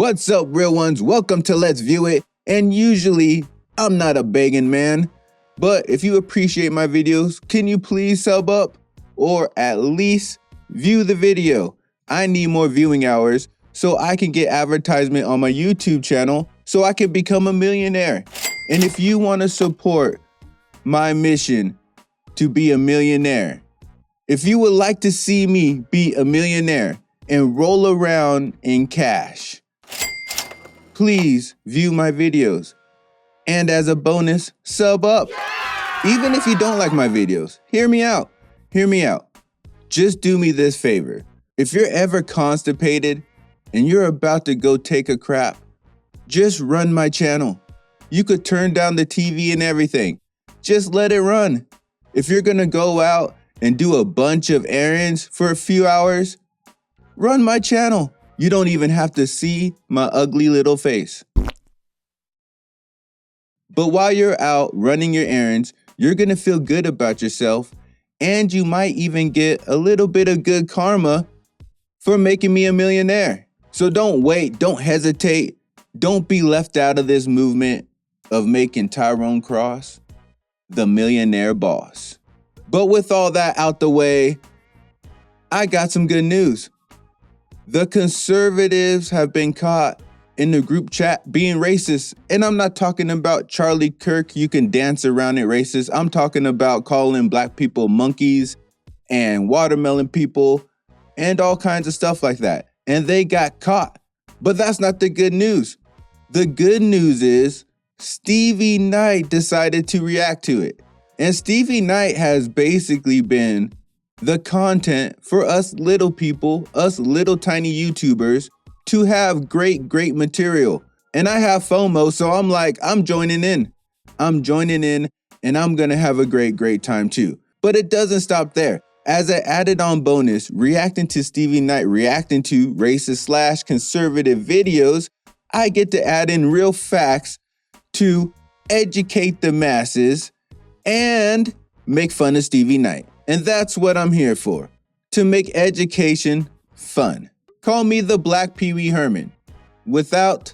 What's up, real ones? Welcome to Let's View It. And usually, I'm not a begging man, but if you appreciate my videos, can you please sub up? Or at least view the video. I need more viewing hours so I can get advertisement on my YouTube channel so I can become a millionaire. And if you want to support my mission to be a millionaire, if you would like to see me be a millionaire and roll around in cash, please view my videos. And as a bonus, sub up. Even if you don't like my videos, hear me out. Hear me out. Just do me this favor. If you're ever constipated and you're about to go take a crap, just run my channel. You could turn down the TV and everything. Just let it run. If you're gonna go out and do a bunch of errands for a few hours, run my channel. You don't even have to see my ugly little face. But while you're out running your errands, you're gonna feel good about yourself, and you might even get a little bit of good karma for making me a millionaire. So don't wait, don't hesitate, don't be left out of this movement of making Tyrone Cross the millionaire boss. But with all that out the way, I got some good news. The conservatives have been caught in the group chat being racist. And I'm not talking about Charlie Kirk, you can dance around it racist. I'm talking about calling black people monkeys and watermelon people and all kinds of stuff like that. And they got caught. But that's not the good news. The good news is Stevie Knight decided to react to it. And Stevie Knight has basically been the content for us little people, us little tiny YouTubers, to have great material. And I have FOMO, so I'm like, I'm joining in. I'm joining in, and I'm gonna have a great time too. But it doesn't stop there. As an added on bonus, reacting to Stevie Knight, reacting to racist / conservative videos, I get to add in real facts to educate the masses and make fun of Stevie Knight. And that's what I'm here for, to make education fun. Call me the Black Pee Wee Herman. Without,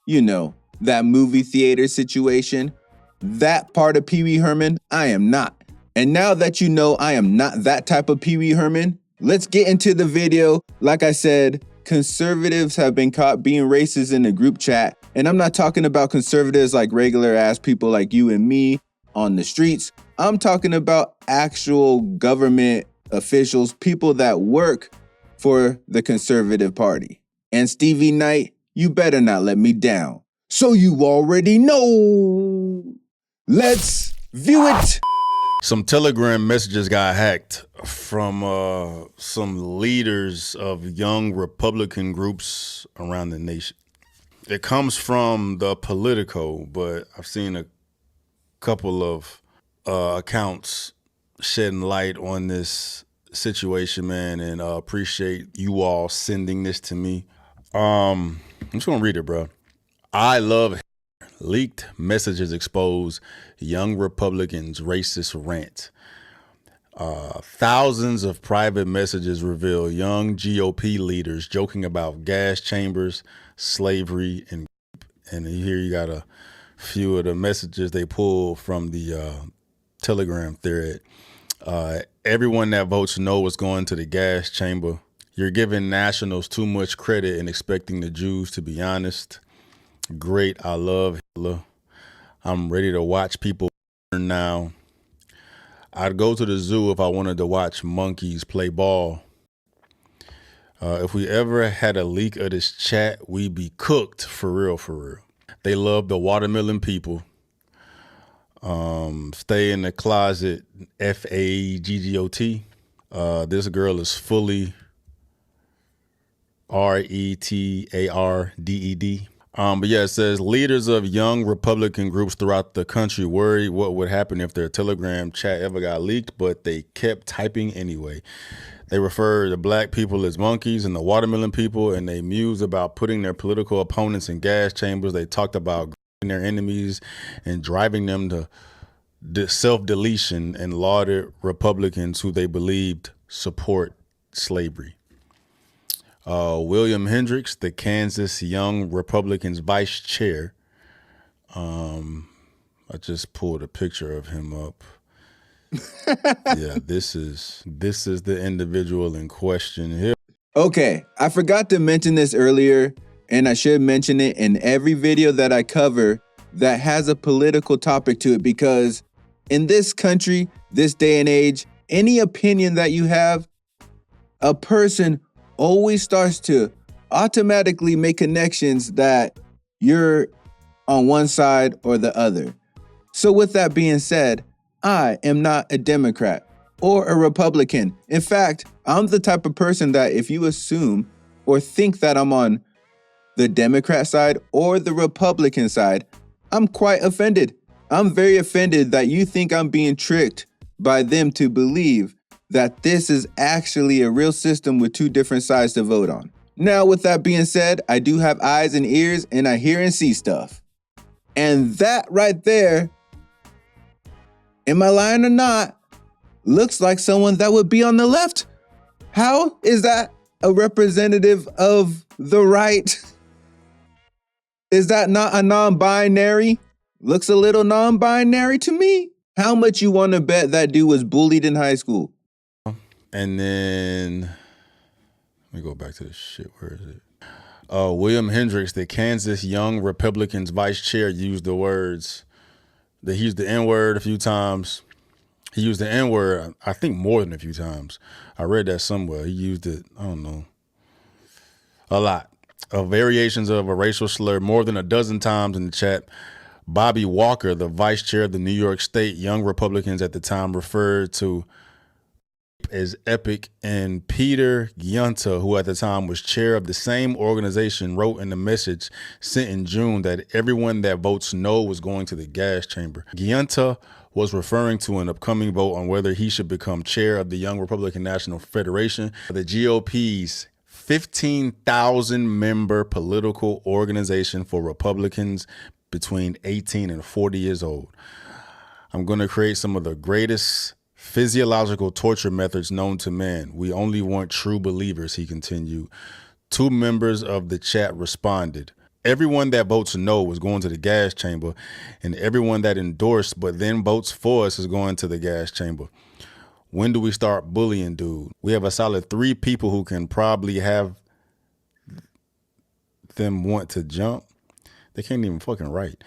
that movie theater situation, that part of Pee Wee Herman, I am not. And now that you know I am not that type of Pee Wee Herman, let's get into the video. Like I said, conservatives have been caught being racist in the group chat. And I'm not talking about conservatives like regular ass people like you and me on the streets. I'm talking about actual government officials, people that work for the conservative party. And Stevie Knight, you better not let me down. So you already know. Let's view it. Some Telegram messages got hacked from some leaders of young Republican groups around the nation. It comes from the Politico, but I've seen a couple of accounts shedding light on this situation, man, and appreciate you all sending this to me. I'm just gonna read it, bro. I love leaked messages expose young Republicans' racist rant. Thousands of private messages reveal young GOP leaders joking about gas chambers, slavery, and here you got a few of the messages they pull from the Telegram thread. Everyone that votes no is going to the gas chamber. You're giving nationals too much credit and expecting the Jews to be honest. Great, I love Hitler. I'm ready to watch people burn now. I'd go to the zoo if I wanted to watch monkeys play ball. If we ever had a leak of this chat, we'd be cooked for real. They love the watermelon people. Stay in the closet, FAGGOT. This girl is fully RETARDED. But yeah, it says leaders of young Republican groups throughout the country worried what would happen if their Telegram chat ever got leaked, but they kept typing anyway. They refer to black people as monkeys and the watermelon people, and they muse about putting their political opponents in gas chambers. They talked about their enemies and driving them to self-deletion, and lauded Republicans who they believed support slavery. William Hendricks, the Kansas Young Republicans vice chair. I just pulled a picture of him up. Yeah, this is the individual in question here. Okay, I forgot to mention this earlier, and I should mention it in every video that I cover that has a political topic to it, because in this country, this day and age, any opinion that you have, a person always starts to automatically make connections that you're on one side or the other. So with that being said, I am not a Democrat or a Republican. In fact, I'm the type of person that if you assume or think that I'm on the Democrat side or the Republican side, I'm quite offended. I'm very offended that you think I'm being tricked by them to believe that this is actually a real system with two different sides to vote on. Now, with that being said, I do have eyes and ears, and I hear and see stuff. And that right there, am I lying or not, looks like someone that would be on the left. How is that a representative of the right? Is that not a non-binary? Looks a little non-binary to me. How much you want to bet that dude was bullied in high school? And then, let me go back to this shit. Where is it? William Hendricks, the Kansas Young Republicans vice chair, used the words, he used the N-word a few times. He used the N-word, I think, more than a few times. I read that somewhere. He used it, I don't know, a lot. Variations of a racial slur more than a dozen times in the chat. Bobby Walker, the vice chair of the New York State Young Republicans at the time, referred to as epic, and Peter Giunta, who at the time was chair of the same organization, wrote in the message sent in June that everyone that votes no was going to the gas chamber. Giunta was referring to an upcoming vote on whether he should become chair of the Young Republican National Federation, the GOP's 15,000 member political organization for Republicans between 18 and 40 years old. I'm going to create some of the greatest physiological torture methods known to man. We only want true believers, he continued. 2 members of the chat responded. Everyone that votes no is going to the gas chamber, and everyone that endorsed but then votes for us is going to the gas chamber. When do we start bullying, dude? We have a solid 3 people who can probably have them want to jump. They can't even fucking write.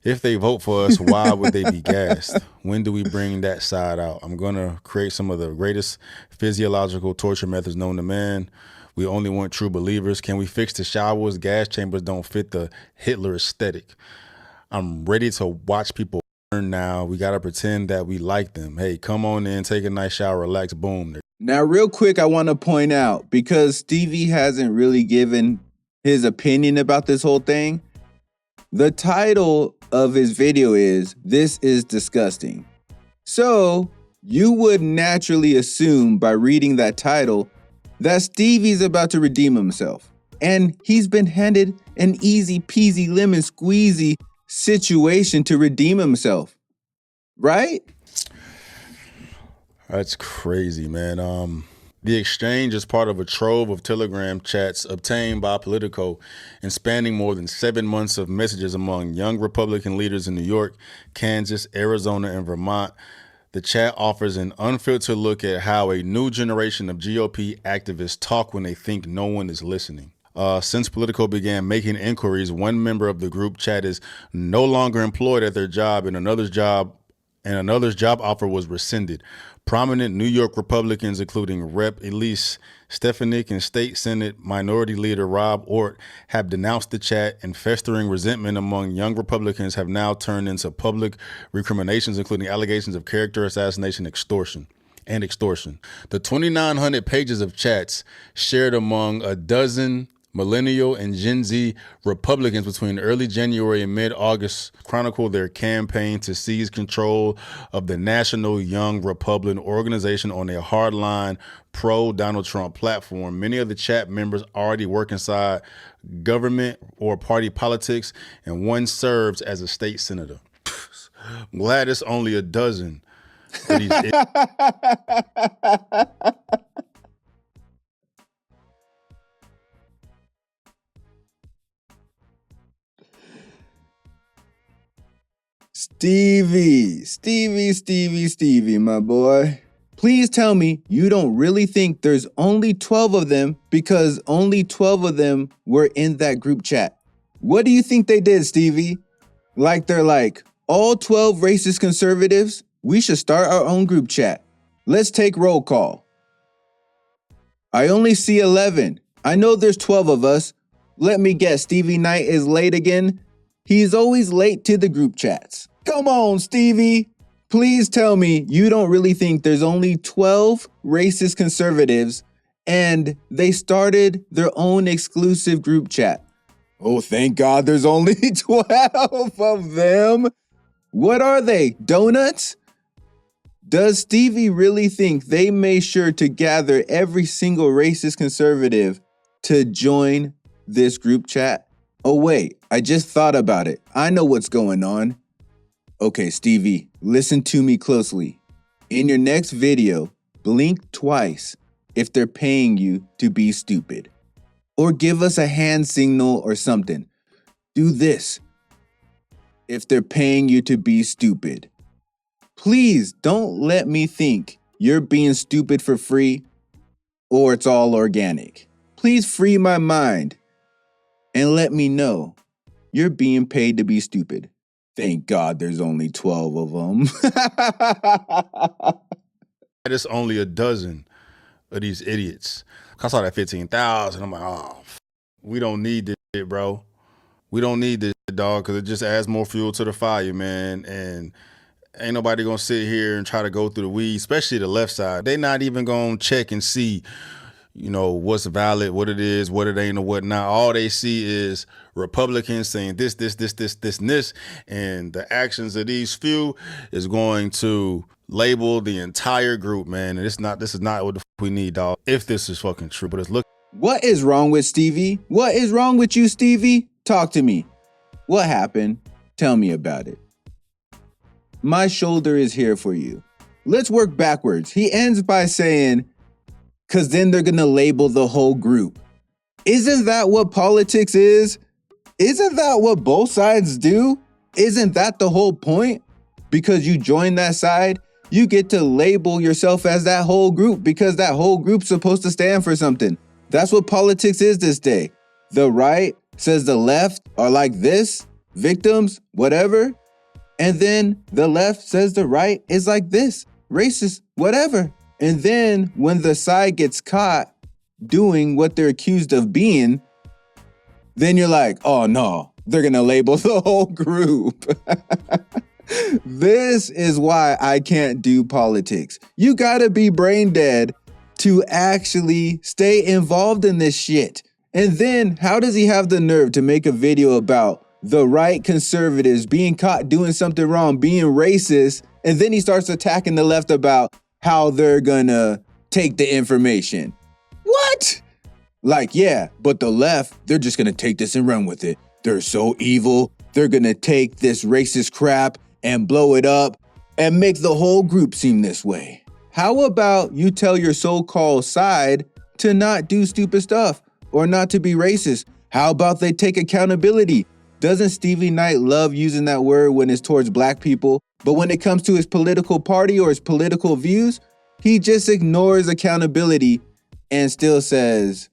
If they vote for us, why would they be gassed? When do we bring that side out? I'm going to create some of the greatest physiological torture methods known to man. We only want true believers. Can we fix the showers? Gas chambers don't fit the Hitler aesthetic. I'm ready to watch people burn now. We got to pretend that we like them. Hey, come on in, take a nice shower, relax, boom. Now, real quick, I want to point out, because Stevie hasn't really given his opinion about this whole thing, the title of his video is "This is Disgusting." So you would naturally assume by reading that title that Stevie's about to redeem himself. And he's been handed an easy peasy lemon squeezy situation to redeem himself. Right? That's crazy, man. The exchange is part of a trove of Telegram chats obtained by Politico and spanning more than 7 months of messages among young Republican leaders in New York, Kansas, Arizona, and Vermont. The chat offers an unfiltered look at how a new generation of GOP activists talk when they think no one is listening. Since Politico began making inquiries, one member of the group chat is no longer employed at their job, and another's job offer was rescinded. Prominent New York Republicans, including Rep. Elise Stefanik and State Senate Minority Leader Rob Ort, have denounced the chat, and festering resentment among young Republicans have now turned into public recriminations, including allegations of character assassination, extortion. The 2,900 pages of chats shared among a dozen millennial and Gen Z Republicans between early January and mid-August chronicle their campaign to seize control of the National Young Republican organization on a hardline pro-Donald Trump platform. Many of the chat members already work inside government or party politics, and one serves as a state senator. I'm glad it's only a dozen. But Stevie, my boy. Please tell me you don't really think there's only 12 of them because only 12 of them were in that group chat. What do you think they did, Stevie? Like they're like, all 12 racist conservatives, we should start our own group chat. Let's take roll call. I only see 11. I know there's 12 of us. Let me guess, Stevie Knight is late again? He's always late to the group chats. Come on, Stevie. Please tell me you don't really think there's only 12 racist conservatives and they started their own exclusive group chat. Oh, thank God there's only 12 of them. What are they, donuts? Does Stevie really think they made sure to gather every single racist conservative to join this group chat? Oh wait, I just thought about it. I know what's going on. Okay, Stevie, listen to me closely. In your next video, blink twice if they're paying you to be stupid. Or give us a hand signal or something. Do this if they're paying you to be stupid. Please don't let me think you're being stupid for free or it's all organic. Please free my mind and let me know you're being paid to be stupid. Thank God there's only 12 of them. It's only a dozen of these idiots. I saw that 15,000. I'm like, oh, we don't need this shit, bro. We don't need this shit, dog, because it just adds more fuel to the fire, man. And ain't nobody gonna sit here and try to go through the weeds, especially the left side. They not even gonna check and see, you know, what's valid, what it is, what it ain't, or what not. All they see is Republicans saying this, and this, and the actions of these few is going to label the entire group, man. And this is not what the we need, dog. If this is fucking true, but it's look. What is wrong with Stevie? What is wrong with you, Stevie? Talk to me. What happened? Tell me about it. My shoulder is here for you. Let's work backwards. He ends by saying, because then they're going to label the whole group. Isn't that what politics is? Isn't that what both sides do? Isn't that the whole point? Because you join that side, you get to label yourself as that whole group because that whole group's supposed to stand for something. That's what politics is this day. The right says the left are like this, victims, whatever. And then the left says the right is like this, racist, whatever. And then when the side gets caught doing what they're accused of being, then you're like, oh no, they're going to label the whole group. This is why I can't do politics. You got to be brain dead to actually stay involved in this shit. And then how does he have the nerve to make a video about the right conservatives being caught doing something wrong, being racist, and then he starts attacking the left about how they're gonna take the information? What? Like, yeah, but the left, they're just gonna take this and run with it. They're so evil. They're gonna take this racist crap and blow it up and make the whole group seem this way. How about you tell your so-called side to not do stupid stuff or not to be racist? How about they take accountability? Doesn't Stevie Knight love using that word when it's towards black people? But when it comes to his political party or his political views, he just ignores accountability and still says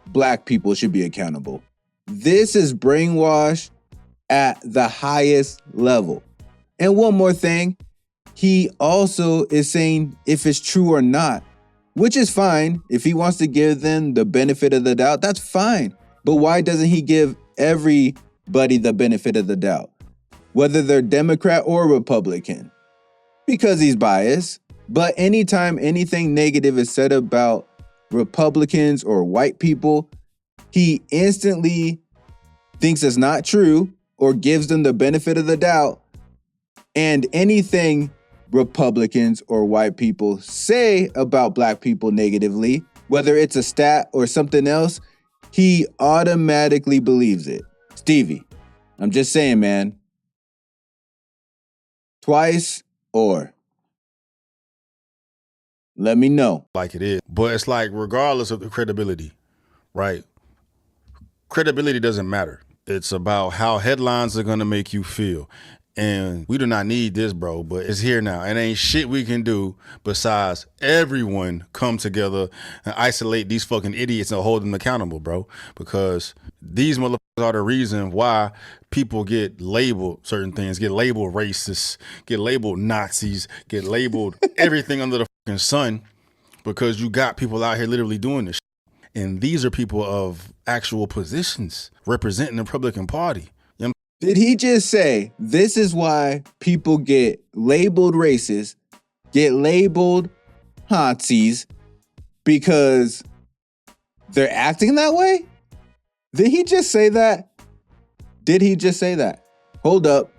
black people should be accountable. This is brainwash at the highest level. And one more thing, he also is saying if it's true or not, which is fine. If he wants to give them the benefit of the doubt, that's fine. But why doesn't he give everybody the benefit of the doubt, whether they're Democrat or Republican? Because he's biased. But anytime anything negative is said about Republicans or white people, he instantly thinks it's not true or gives them the benefit of the doubt. And anything Republicans or white people say about black people negatively, whether it's a stat or something else, he automatically believes it. Stevie, I'm just saying, man. Twice or let me know. Like it is. But it's like, regardless of the credibility, right? Credibility doesn't matter. It's about how headlines are going to make you feel. And we do not need this, bro, but it's here now. And ain't shit we can do besides everyone come together and isolate these fucking idiots and hold them accountable, bro. Because these motherfuckers are the reason why people get labeled certain things, get labeled racist, get labeled Nazis, get labeled everything under the fucking sun, because you got people out here literally doing this shit. And these are people of actual positions representing the Republican Party. Did he just say this is why people get labeled racist, get labeled Nazis, because they're acting that way? Did he just say that? Did he just say that? Hold up.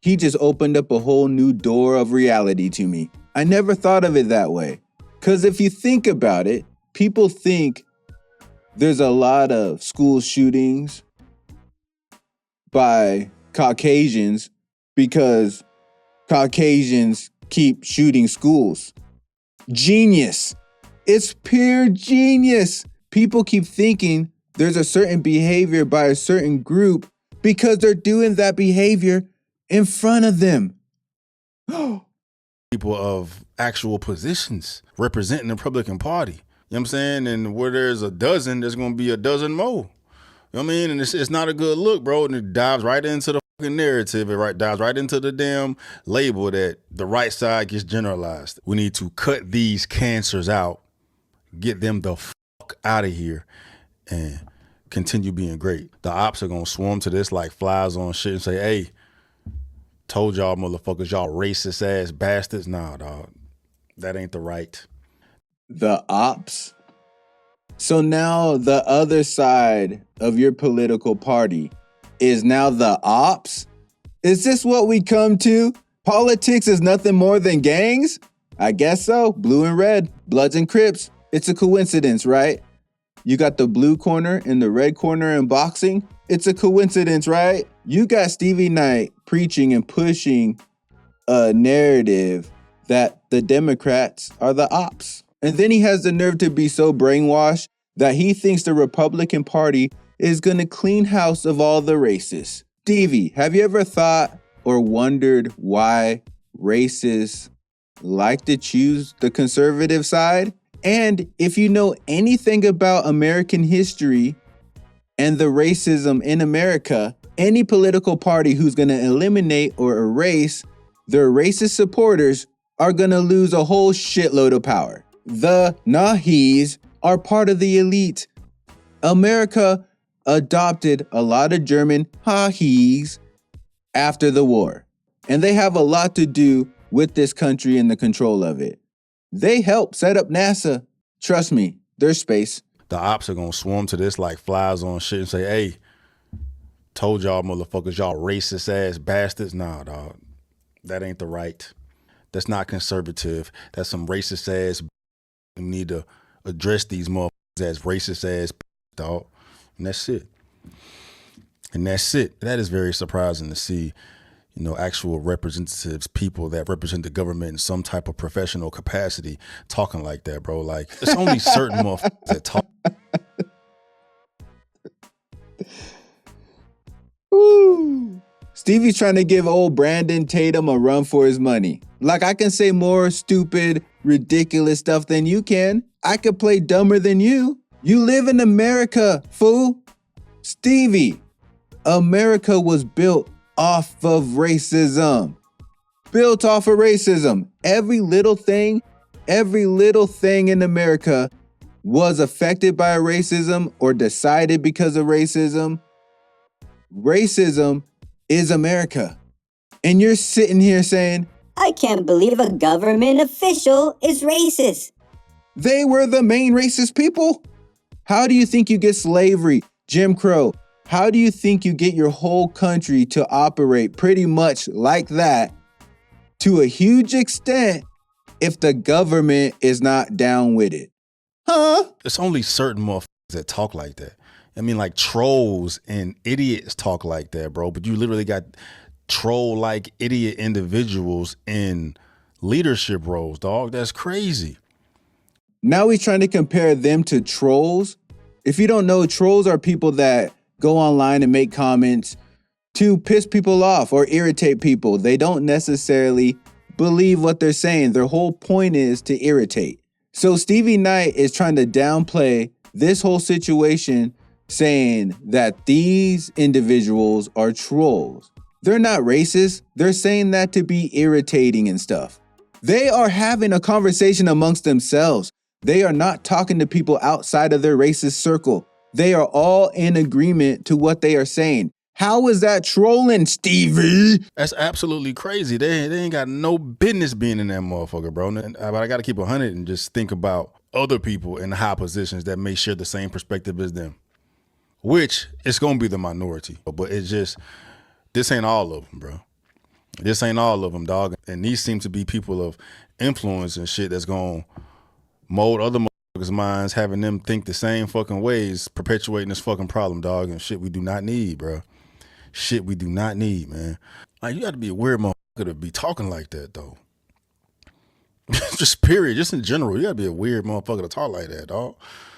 He just opened up a whole new door of reality to me. I never thought of it that way. Because if you think about it, people think there's a lot of school shootings by Caucasians because Caucasians keep shooting schools. Genius. It's pure genius. People keep thinking there's a certain behavior by a certain group because they're doing that behavior in front of them. People of actual positions representing the Republican Party. You know what I'm saying? And where there's a dozen, there's going to be a dozen more. You know what I mean? And it's not a good look, bro. And it dives right into the fucking narrative. It dives right into the damn label that the right side gets generalized. We need to cut these cancers out, get them the fuck out of here, and continue being great. The ops are going to swarm to this like flies on shit and say, hey, told y'all motherfuckers, y'all racist ass bastards. Nah, dog. That ain't the right. The ops? So now the other side of your political party is now the ops? Is this what we come to? Politics is nothing more than gangs? I guess so. Blue and red, Bloods and Crips. It's a coincidence, right? You got the blue corner and the red corner in boxing. It's a coincidence, right? You got Stevie Knight preaching and pushing a narrative that the Democrats are the ops. And then he has the nerve to be so brainwashed that he thinks the Republican Party is going to clean house of all the racists. Stevie, have you ever thought or wondered why racists like to choose the conservative side? And if you know anything about American history and the racism in America, any political party who's going to eliminate or erase their racist supporters are going to lose a whole shitload of power. The Nahis are part of the elite. America adopted a lot of German Hahis after the war, and they have a lot to do with this country and the control of it. They helped set up NASA. Trust me, there's space. The ops are going to swarm to this like flies on shit and say, hey, told y'all motherfuckers, y'all racist ass bastards. Nah, dog. That ain't the right. That's not conservative. That's some racist ass. We need to address these motherfuckers as racist ass, dog. And that's it. And that's it. That is very surprising to see, you know, actual representatives, people that represent the government in some type of professional capacity talking like that, bro. Like, it's only certain motherfuckers that talk. Woo. Stevie's trying to give old Brandon Tatum a run for his money. Like, I can say more stupid, ridiculous stuff than you can. I could play dumber than you. You live in America, fool. Stevie, America was built off of racism. Built off of racism. Every little thing in America was affected by racism or decided because of racism. Racism is America. And you're sitting here saying, I can't believe a government official is racist. They were the main racist people. How do you think you get slavery, Jim Crow? How do you think you get your whole country to operate pretty much like that to a huge extent if the government is not down with it? Huh? It's only certain motherfuckers that talk like that. I mean, like trolls and idiots talk like that, bro. But you literally got troll-like idiot individuals in leadership roles, dog. That's crazy. Now he's trying to compare them to trolls. If you don't know, trolls are people that go online and make comments to piss people off or irritate people. They don't necessarily believe what they're saying. Their whole point is to irritate. So Stevie Knight is trying to downplay this whole situation, saying that these individuals are trolls. They're not racist. They're saying that to be irritating and stuff. They are having a conversation amongst themselves. They are not talking to people outside of their racist circle. They are all in agreement to what they are saying. How is that trolling, Stevie? That's absolutely crazy. They ain't got no business being in that motherfucker, bro. But I got to keep 100 and just think about other people in high positions that may share the same perspective as them, which it's going to be the minority. But it's just, this ain't all of them, bro. This ain't all of them, dog. And these seem to be people of influence and shit that's going to mold other motherfuckers' minds, having them think the same fucking ways, perpetuating this fucking problem, dog, and shit we do not need, bro. Shit we do not need, man. Like, you got to be a weird motherfucker to be talking like that, though. Just period, just in general, you got to be a weird motherfucker to talk like that, dog.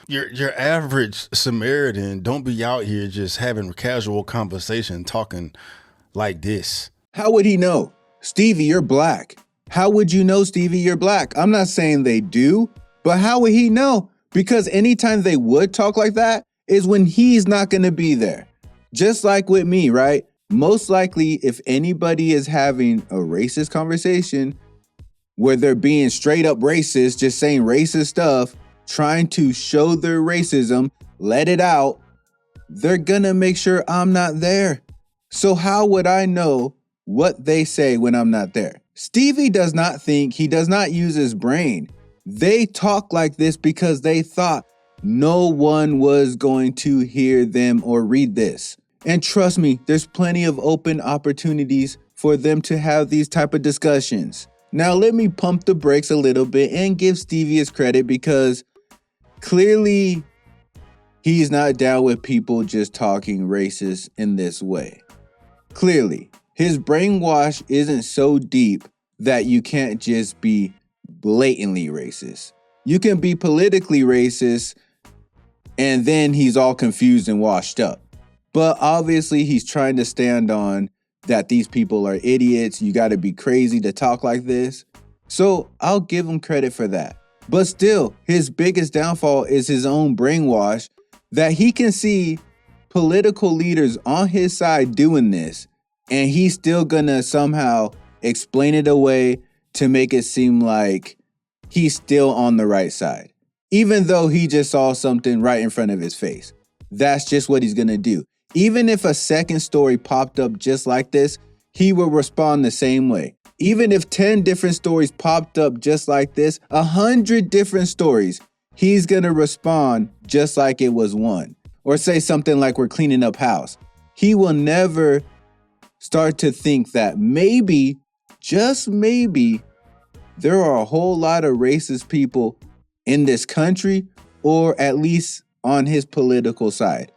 Your average Samaritan don't be out here just having casual conversation talking like this. How would he know? Stevie, you're black. How would you know, Stevie, you're black? I'm not saying they do, but how would he know? Because anytime they would talk like that is when he's not going to be there. Just like with me, right? Most likely, if anybody is having a racist conversation where they're being straight up racist, just saying racist stuff, trying to show their racism, let it out, they're going to make sure I'm not there. So how would I know what they say when I'm not there? Stevie does not think, he does not use his brain. They talk like this because they thought no one was going to hear them or read this. And trust me, there's plenty of open opportunities for them to have these type of discussions. Now let me pump the brakes a little bit and give Stevie his credit, because clearly he's not down with people just talking racist in this way. Clearly, his brainwash isn't so deep that you can't just be blatantly racist. You can be politically racist and then he's all confused and washed up. But obviously he's trying to stand on that these people are idiots. You got to be crazy to talk like this. So I'll give him credit for that. But still, his biggest downfall is his own brainwash, that he can see political leaders on his side doing this, and he's still gonna somehow explain it away to make it seem like he's still on the right side, even though he just saw something right in front of his face. That's just what he's gonna do. Even if a second story popped up just like this, he will respond the same way. Even if 10 different stories popped up just like this, 100 different stories, he's gonna respond just like it was one. Or say something like, we're cleaning up house. He will never start to think that maybe, just maybe, there are a whole lot of racist people in this country, or at least on his political side.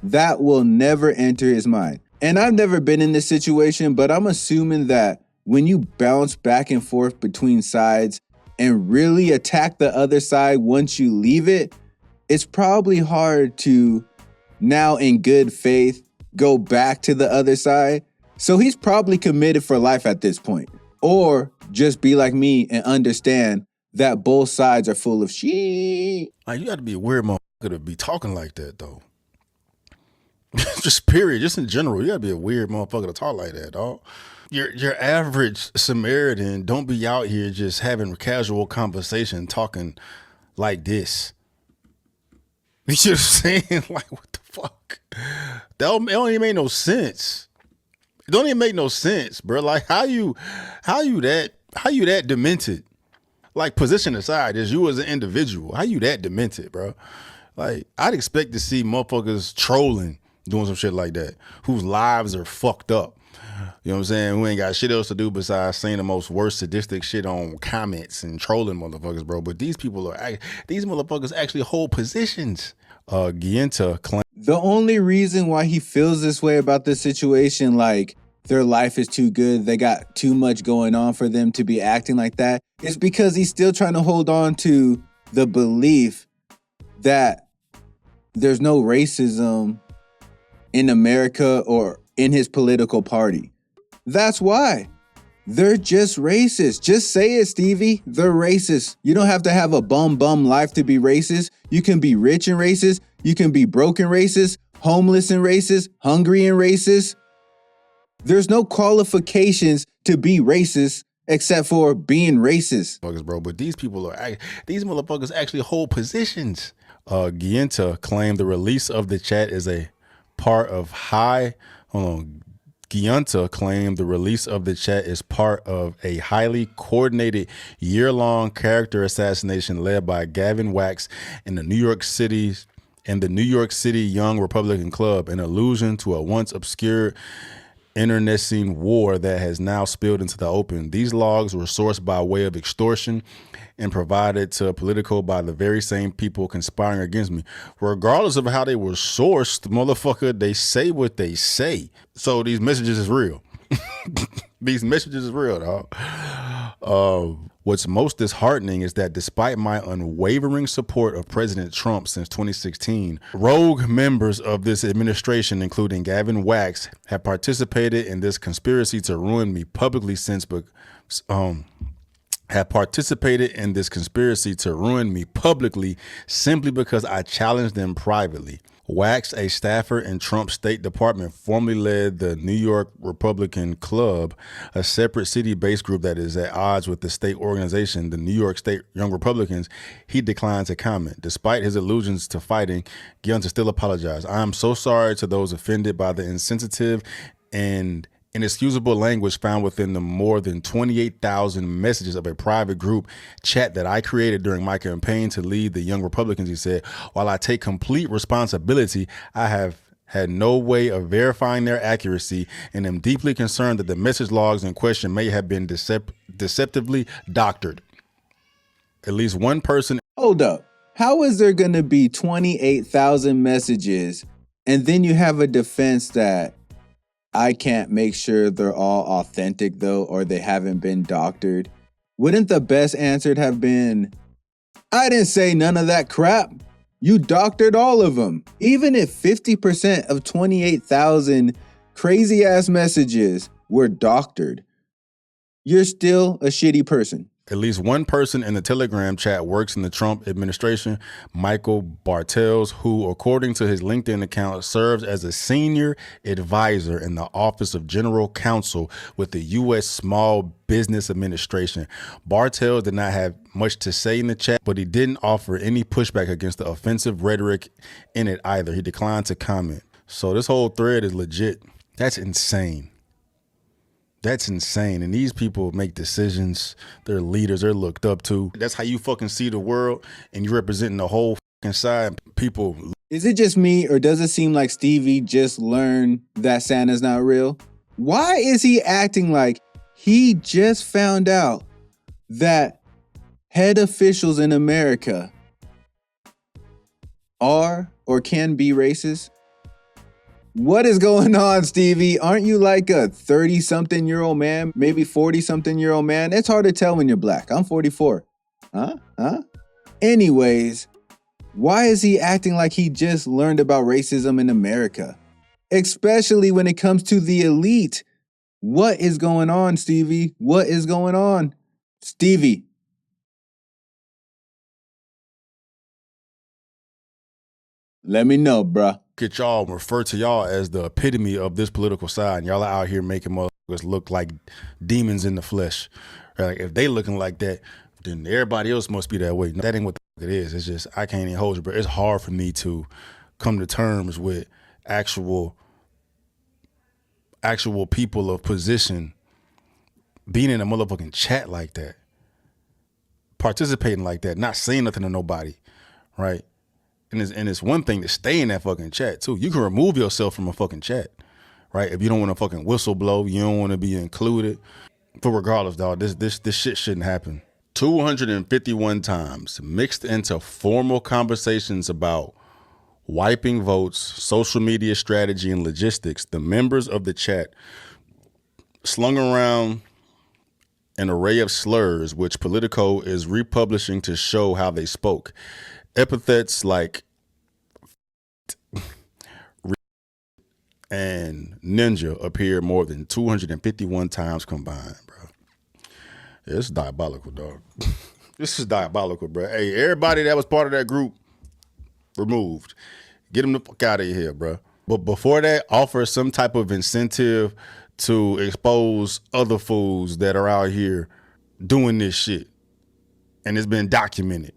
That will never enter his mind. And I've never been in this situation, but I'm assuming that when you bounce back and forth between sides and really attack the other side once you leave it, it's probably hard to now in good faith go back to the other side. So he's probably committed for life at this point. Or just be like me and understand that both sides are full of shit. Like, you got to be a weird motherfucker to be talking like that, though. Just period, just in general, you got to be a weird motherfucker to talk like that, dog. Your average Samaritan don't be out here just having casual conversation talking like this. You know what I'm saying? Like, what the fuck? That don't even make no sense. It don't even make no sense, bro. Like, how you that demented? Like, position aside, as you as an individual, how you that demented, bro? Like, I'd expect to see motherfuckers trolling, doing some shit like that, whose lives are fucked up. You know what I'm saying? Who ain't got shit else to do besides saying the most worst sadistic shit on comments and trolling motherfuckers, bro. But these motherfuckers actually hold positions. Gienta claims the only reason why he feels this way about this situation, like their life is too good, they got too much going on for them to be acting like that, is because he's still trying to hold on to the belief that there's no racism in America or in his political party. That's why. They're just racist. Just say it, Stevie. They're racist. You don't have to have a bum life to be racist. You can be rich and racist. You can be broken racist, homeless and racist, hungry and racist. There's no qualifications to be racist except for being racist. Bro, but these motherfuckers actually hold positions. Gienta claimed the release of the chat is a part of Giunta claimed the release of the chat is part of a highly coordinated year-long character assassination led by Gavin Wax and the New York City Young Republican Club, an allusion to a once obscure internecine war that has now spilled into the open. These logs were sourced by way of extortion and provided to Politico by the very same people conspiring against me. Regardless of how they were sourced, motherfucker, they say what they say. So these messages is real. These messages is real, dog. What's most disheartening is that despite my unwavering support of President Trump since 2016, rogue members of this administration, including Gavin Wax, have participated in this conspiracy to ruin me publicly simply because I challenged them privately. Wax, a staffer in Trump's State Department, formerly led the New York Republican Club, a separate city-based group that is at odds with the state organization, the New York State Young Republicans. He declined to comment. Despite his allusions to fighting, Giunta still apologized. I am so sorry to those offended by the insensitive and inexcusable language found within the more than 28,000 messages of a private group chat that I created during my campaign to lead the Young Republicans. He said, while I take complete responsibility, I have had no way of verifying their accuracy and am deeply concerned that the message logs in question may have been deceptively doctored. At least one person. Hold up. How is there going to be 28,000 messages and then you have a defense that I can't make sure they're all authentic though, or they haven't been doctored? Wouldn't the best answer have been, I didn't say none of that crap. You doctored all of them. Even if 50% of 28,000 crazy ass messages were doctored, you're still a shitty person. At least one person in the Telegram chat works in the Trump administration, Michael Bartels, who, according to his LinkedIn account, serves as a senior advisor in the Office of General Counsel with the U.S. Small Business Administration. Bartels did not have much to say in the chat, but he didn't offer any pushback against the offensive rhetoric in it either. He declined to comment. So this whole thread is legit. That's insane. That's insane. And these people make decisions. They're leaders. They're looked up to. That's how you fucking see the world, and you're representing the whole fucking side. People. Is it just me, or does it seem like Stevie just learned that Santa's not real? Why is he acting like he just found out that head officials in America are or can be racist? What is going on, Stevie? Aren't you like a 30-something-year-old man, maybe 40-something-year-old man? It's hard to tell when you're black. I'm 44. Huh? Anyways, why is he acting like he just learned about racism in America? Especially when it comes to the elite. What is going on, Stevie? What is going on? Stevie. Let me know, bruh. At y'all, refer to y'all as the epitome of this political side, and y'all are out here making motherfuckers look like demons in the flesh. Like, if they looking like that, then everybody else must be that way. That ain't what the fuck it is. It's just, I can't even hold you, but it's hard for me to come to terms with actual people of position being in a motherfucking chat like that, participating like that, not saying nothing to nobody, right? And it's one thing to stay in that fucking chat too. You can remove yourself from a fucking chat, right? If you don't want to fucking whistle blow, you don't want to be included. But regardless, dog, this shit shouldn't happen. 251 times mixed into formal conversations about wiping votes, social media strategy, and logistics, the members of the chat slung around an array of slurs, which Politico is republishing to show how they spoke. Epithets like and Ninja appeared more than 251 times combined, bro. Yeah, it's diabolical, dog. This is diabolical, bro. Hey, everybody that was part of that group, removed. Get them the fuck out of here, bro. But before that, offer some type of incentive to expose other fools that are out here doing this shit. And it's been documented,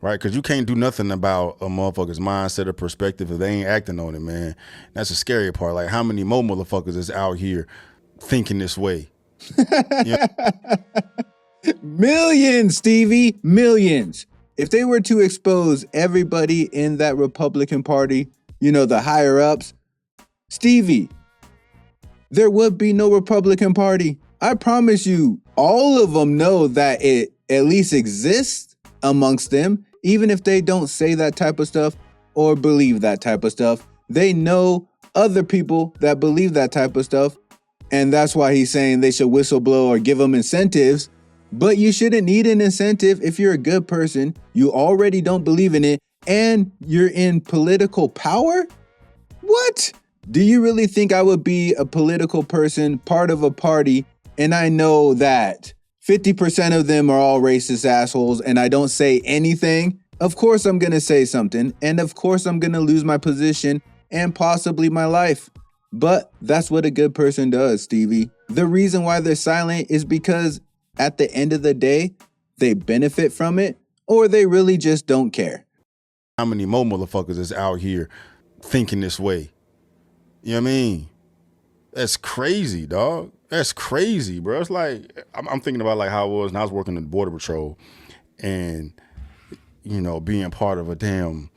right? Because you can't do nothing about a motherfucker's mindset or perspective if they ain't acting on it, man. That's the scary part. Like, how many more motherfuckers is out here thinking this way? Millions, Stevie, millions. If they were to expose everybody in that Republican Party, the higher ups, Stevie, there would be no Republican Party. I promise you, all of them know that it at least exists amongst them, even if they don't say that type of stuff or believe that type of stuff. They know other people that believe that type of stuff, and that's why he's saying they should whistleblow or give them incentives. But you shouldn't need an incentive if you're a good person, you already don't believe in it, and you're in political power? What? Do you really think I would be a political person, part of a party, and I know that 50% of them are all racist assholes and I don't say anything? Of course I'm going to say something, and of course I'm going to lose my position and possibly my life. But that's what a good person does, Stevie. The reason why they're silent is because at the end of the day, they benefit from it, or they really just don't care. How many more motherfuckers is out here thinking this way? You know what I mean? That's crazy, dog. That's crazy, bro. It's like, I'm thinking about like how it was when I was working in the Border Patrol and, being part of a damn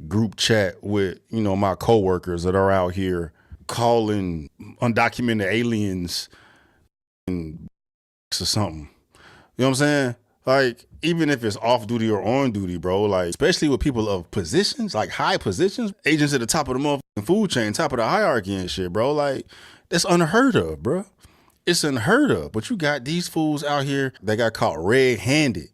group chat with, my coworkers that are out here calling undocumented aliens and or something. You know what I'm saying? Like, even if it's off duty or on duty, bro, like, especially with people of positions, like high positions, agents at the top of the motherfucking food chain, top of the hierarchy and shit, bro, like, that's unheard of, bro. It's unheard of. But you got these fools out here that got caught red-handed.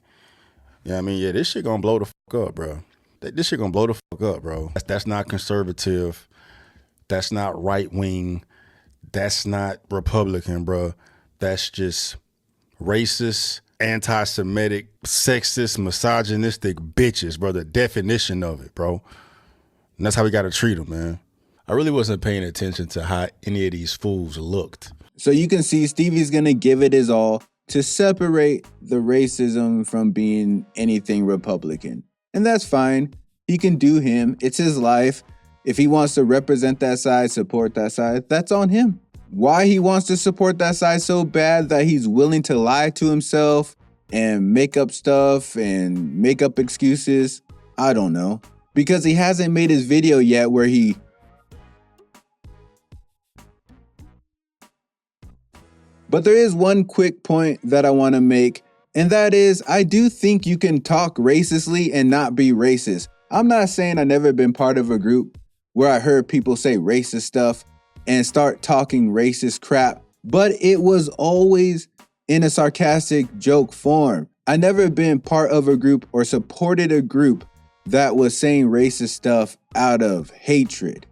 You know what I mean? Yeah, this shit gonna blow the fuck up, bro. This shit gonna blow the fuck up, bro. That's not conservative. That's not right-wing. That's not Republican, bro. That's just racist, anti-Semitic, sexist, misogynistic bitches, bro. The definition of it, bro. And that's how we got to treat them, man. I really wasn't paying attention to how any of these fools looked. So you can see Stevie's going to give it his all to separate the racism from being anything Republican. And that's fine. He can do him. It's his life. If he wants to represent that side, support that side, that's on him. Why he wants to support that side so bad that he's willing to lie to himself and make up stuff and make up excuses, I don't know. Because he hasn't made his video yet where he... But there is one quick point that I want to make, and that is, I do think you can talk racistly and not be racist. I'm not saying I've never been part of a group where I heard people say racist stuff and start talking racist crap, but it was always in a sarcastic joke form. I never been part of a group or supported a group that was saying racist stuff out of hatred.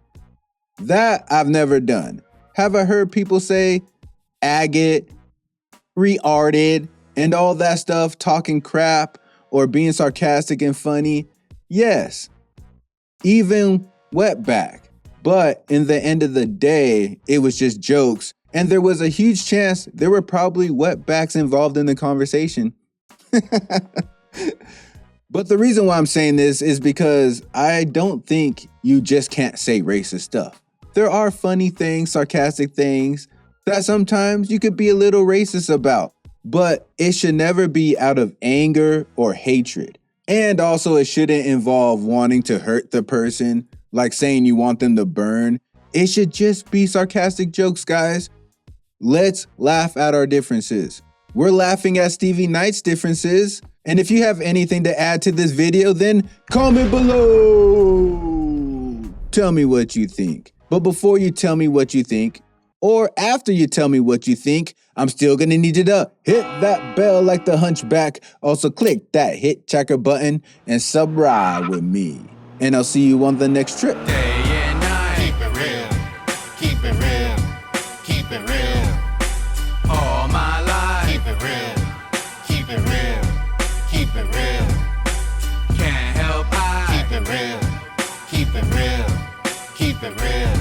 That I've never done. Have I heard people say agate, re-arted, and all that stuff, talking crap or being sarcastic and funny? Yes. Even wetback. But in the end of the day, it was just jokes. And there was a huge chance there were probably wetbacks involved in the conversation. But the reason why I'm saying this is because I don't think you just can't say racist stuff. There are funny things, sarcastic things that sometimes you could be a little racist about, but it should never be out of anger or hatred. And also it shouldn't involve wanting to hurt the person, like saying you want them to burn. It should just be sarcastic jokes, guys. Let's laugh at our differences. We're laughing at Stevie Knight's differences. And if you have anything to add to this video, then comment below. Tell me what you think. But before you tell me what you think, or after you tell me what you think, I'm still gonna need you to hit that bell like the hunchback. Also click that hit checker button and subscribe with me. And I'll see you on the next trip. Day and night. Keep it real. Keep keep it real.